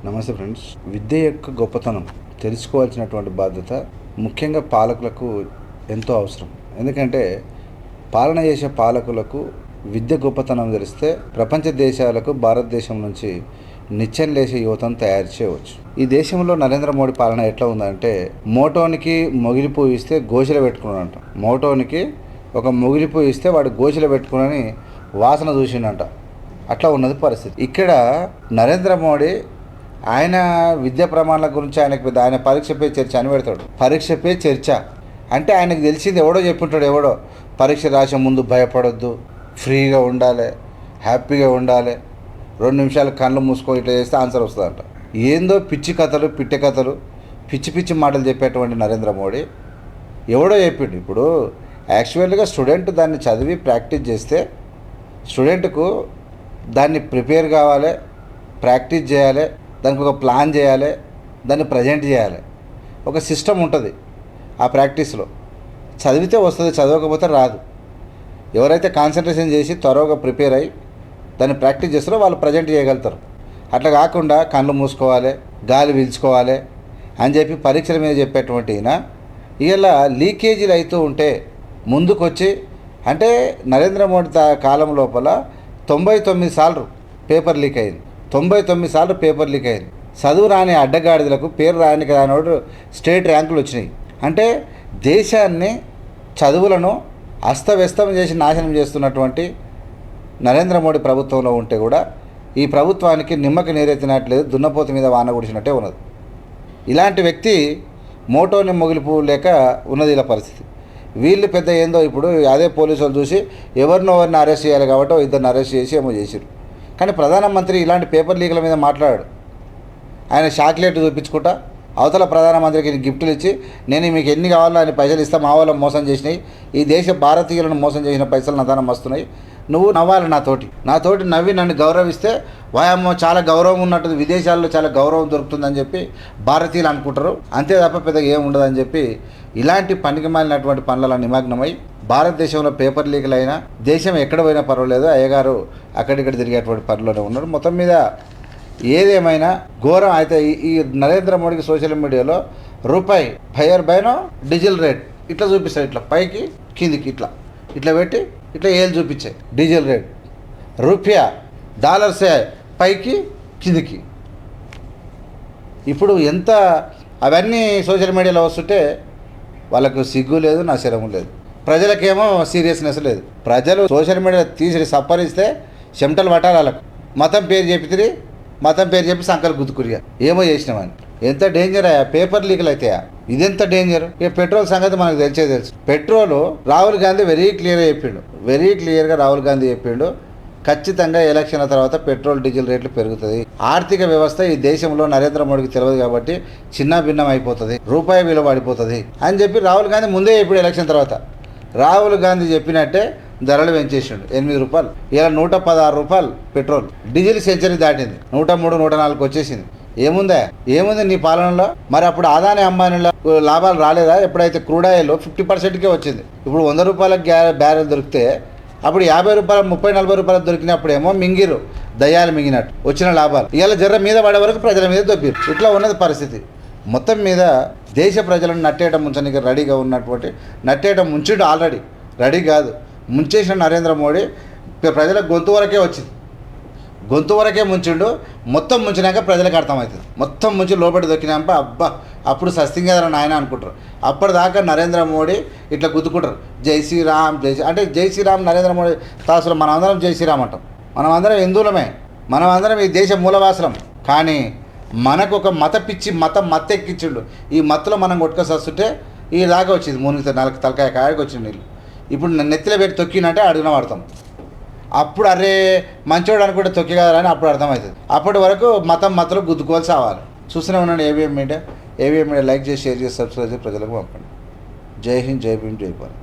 నమస్తే ఫ్రెండ్స్. విద్య యొక్క గొప్పతనం తెలుసుకోవాల్సినటువంటి బాధ్యత ముఖ్యంగా పాలకులకు ఎంతో అవసరం. ఎందుకంటే పాలన చేసే పాలకులకు విద్య గొప్పతనం తెలిస్తే ప్రపంచ దేశాలకు భారతదేశం నుంచి నిత్యం లేసే యువతను తయారు చేయవచ్చు. ఈ దేశంలో నరేంద్ర మోడీ పాలన ఎట్లా ఉందంటే, మోటోనికి మొగిలిపూ ఇస్తే గోచిలో పెట్టుకున్నాడంట. మోటోనికి ఒక మొగిలిపూ ఇస్తే వాడు గోచిలో పెట్టుకుని వాసన చూసిండంట. అట్లా ఉన్నది పరిస్థితి. ఇక్కడ నరేంద్ర మోడీ ఆయన విద్యా ప్రమాణాల గురించి ఆయన పరీక్షపై చర్చ అని పెడతాడు. పరీక్షపై చర్చ అంటే ఆయనకు తెలిసింది ఎవడో చెప్పుంటాడు. ఎవడో పరీక్ష రాసే ముందు భయపడొద్దు, ఫ్రీగా ఉండాలి, హ్యాపీగా ఉండాలి, 2 నిమిషాలు కళ్ళు మూసుకొని ఇట్లా చేస్తే ఆన్సర్ వస్తుందంట. ఏందో పిచ్చి కథలు, పిట్టె కథలు, పిచ్చి పిచ్చి మాటలు చెప్పేటువంటి నరేంద్ర మోడీ ఎవడో చెప్పిండు. ఇప్పుడు యాక్చువల్గా స్టూడెంట్ దాన్ని చదివి ప్రాక్టీస్ చేస్తే స్టూడెంట్కు దాన్ని ప్రిపేర్ కావాలి, ప్రాక్టీస్ చేయాలి, దానికి ఒక ప్లాన్ చేయాలి, దాన్ని ప్రజెంట్ చేయాలి. ఒక సిస్టమ్ ఉంటుంది ఆ ప్రాక్టీస్లో. చదివితే వస్తుంది, చదవకపోతే రాదు. ఎవరైతే కాన్సన్ట్రేషన్ చేసి త్వరగా ప్రిపేర్ అయ్యి దాన్ని ప్రాక్టీస్ చేస్తారో వాళ్ళు ప్రజెంట్ చేయగలుగుతారు. అట్లా కాకుండా కళ్ళు మూసుకోవాలి, గాలి పీల్చుకోవాలి అని చెప్పి పరీక్షల మీద చెప్పేటువంటి ఈయన ఇలా లీకేజీలు అవుతూ ఉంటే ముందుకొచ్చి, అంటే నరేంద్ర మోడీ కాలం లోపల 99 సార్లు పేపర్ లీక్ అయింది. 99 సార్లు పేపర్ లీక్ అయింది. చదువు రాని అడ్డగాడిదలకు, పేరు రానికి రానివాడు స్టేట్ ర్యాంకులు వచ్చినాయి. అంటే దేశాన్ని, చదువులను అస్తవ్యస్తం చేసి నాశనం చేస్తున్నటువంటి నరేంద్ర మోడీ ప్రభుత్వంలో ఉంటే కూడా ఈ ప్రభుత్వానికి నిమ్మకి నీరెత్తినట్లేదు, దున్నపోతు మీద వాన కుడిచినట్టే ఉన్నది. ఇలాంటి వ్యక్తి మోటోని మొగిలిపూ లేక ఉన్నది ఇలా పరిస్థితి. వీళ్ళు పెద్ద ఏందో ఇప్పుడు అదే పోలీసు వాళ్ళు చూసి ఎవరిని అరెస్ట్ చేయాలి కాబట్టి 2 అరెస్ట్ చేసి ఏమో చేశారు. కానీ ప్రధానమంత్రి ఇలాంటి పేపర్ లీకుల మీద మాట్లాడాడు. ఆయన చాక్లెట్ చూపించుకుంటా అవతల ప్రధానమంత్రికి గిఫ్ట్లు ఇచ్చి, నేను మీకు ఎన్ని కావాలో అని పైసలు ఇస్తా, మా వాళ్ళని మోసం చేసినాయి, ఈ దేశ భారతీయులను మోసం చేసిన పైసలు నా దానం వస్తున్నాయి, నువ్వు నవ్వాలి నాతోటి నవ్వి నన్ను గౌరవిస్తే వాయమ్మో చాలా గౌరవం ఉన్నట్టు, విదేశాల్లో చాలా గౌరవం దొరుకుతుందని చెప్పి భారతీయులు అనుకుంటారు, అంతే తప్ప పెద్దగా ఏం ఉండదని చెప్పి ఇలాంటి పనికి మాలినటువంటి పనులలో నిమగ్నమై భారతదేశంలో పేపర్ లీకులు అయినా దేశం ఎక్కడ పోయినా పర్వాలేదు, అయ్యగారు అక్కడిక్కడ తిరిగేటువంటి పనుల్లోనే ఉన్నారు. మొత్తం మీద ఏదేమైనా ఘోరం అయితే ఈ నరేంద్ర మోడీకి సోషల్ మీడియాలో రూపాయి ఫైర్ బైనో డీజిల్ రేట్ ఇట్లా చూపిస్తాయి, ఇట్లా పైకి కిందికి ఇట్లా పెట్టి ఇట్లా ఏళ్ళు చూపించాయి. డీజిల్ రేట్ రూపాయ డాలర్సే పైకి కిందికి. ఇప్పుడు ఎంత అవన్నీ సోషల్ మీడియాలో వస్తుంటే వాళ్ళకు సిగ్గు లేదు, నా శరము లేదు. ప్రజలకేమో సీరియస్నెస్ లేదు. ప్రజలు సోషల్ మీడియా తీసి సప్పరిస్తే చెమటలు పట్టాలి వాళ్ళకు. మతం పేరు చెప్పి సంకలు గుద్దుకురిగా ఏమో చేసినామని. ఎంత డేంజర్ అయ్యా పేపర్ లీకులు అవుతాయా, ఇదెంత డేంజర్. ఇక పెట్రోల్ సంగతి మనకు తెలుసు. పెట్రోల్ రాహుల్ గాంధీ వెరీ క్లియర్గా రాహుల్ గాంధీ చెప్పిండు, ఖచ్చితంగా ఎలక్షన్ల తర్వాత పెట్రోల్ డీజిల్ రేట్లు పెరుగుతుంది. ఆర్థిక వ్యవస్థ ఈ దేశంలో నరేంద్ర మోడీకి తెలియదు కాబట్టి చిన్న భిన్నం అయిపోతుంది, రూపాయి విలువ పడిపోతుంది అని చెప్పి రాహుల్ గాంధీ ముందే ఇప్పుడు ఎలక్షన్ తర్వాత రాహుల్ గాంధీ చెప్పినట్టే ధరలు పెంచేసిండు. 8 రూపాయలు, ఇలా 116 రూపాయలు పెట్రోల్. డీజిల్ సెంచరీ దాటింది, 103, 104 వచ్చేసింది. ఏముంది నీ పాలనలో? మరి అప్పుడు అదానీ అంబానీల లాభాలు రాలేదా? ఎప్పుడైతే క్రూడ్ ఆయిల్ 50%కే వచ్చింది. ఇప్పుడు 100 రూపాయలకు బ్యారెల్ దొరికితే అప్పుడు 50 రూపాయలు, 30, 40 రూపాయలు దొరికినప్పుడేమో మింగిరు, దయ్యాలు మింగినట్టు వచ్చిన లాభాలు ఇవాళ జర్ర మీద పడే వరకు ప్రజల మీద దొబ్బిరు. ఇట్లా ఉన్నది పరిస్థితి. మొత్తం మీద దేశ ప్రజలను నట్టేయడం ముంచడానికి రెడీగా ఉన్నటువంటి, నట్టేయడం ముంచిండు, ఆల్రెడీ రెడీ కాదు, ముంచేసిన నరేంద్ర మోడీ ప్రజల గొంతు వరకే ముంచిండు. మొత్తం ముంచినాక ప్రజలకు అర్థమవుతుంది. మొత్తం ముంచి లోపలి దొక్కినాక అబ్బా అప్పుడు సస్తింగ్ కదా నాయన అనుకుంటారు. అప్పటిదాకా నరేంద్ర మోడీ ఇట్లా గుద్దుకుంటారు, జై శ్రీరామ్ అంటే జై శ్రీరామ్ నరేంద్ర మోడీ తాసులు. మనం అందరం జై శ్రీరామ్ అంటాం, మనం అందరం హిందువులమే, మనం అందరం ఈ దేశ మూలవాసులం. కానీ మనకు ఒక మత్తెక్కించిండు. ఈ మత్తులో మనం కొట్టుకొస్తుంటే ఈ దాకా వచ్చింది, 3 తలకాయ కాయకు వచ్చింది నీళ్ళు. ఇప్పుడు నెత్తిలో పెట్టి తొక్కినట్టే అడుగున పడతాం. అప్పుడు అరే మంచోడు అనుకుంటే తొక్కి కదా అని అప్పుడు అర్థమవుతుంది. అప్పటి వరకు మత్తులో గుద్దుకోవాల్సి రావాలి. చూస్తూనే ఉండండి ఏబిఎం మీడియా. లైక్ చేసి, షేర్ చేసి, సబ్స్క్రైబ్ చేసి ప్రజలకు పంపండి. జై హింద్, జై భీమ్, జై భారత్.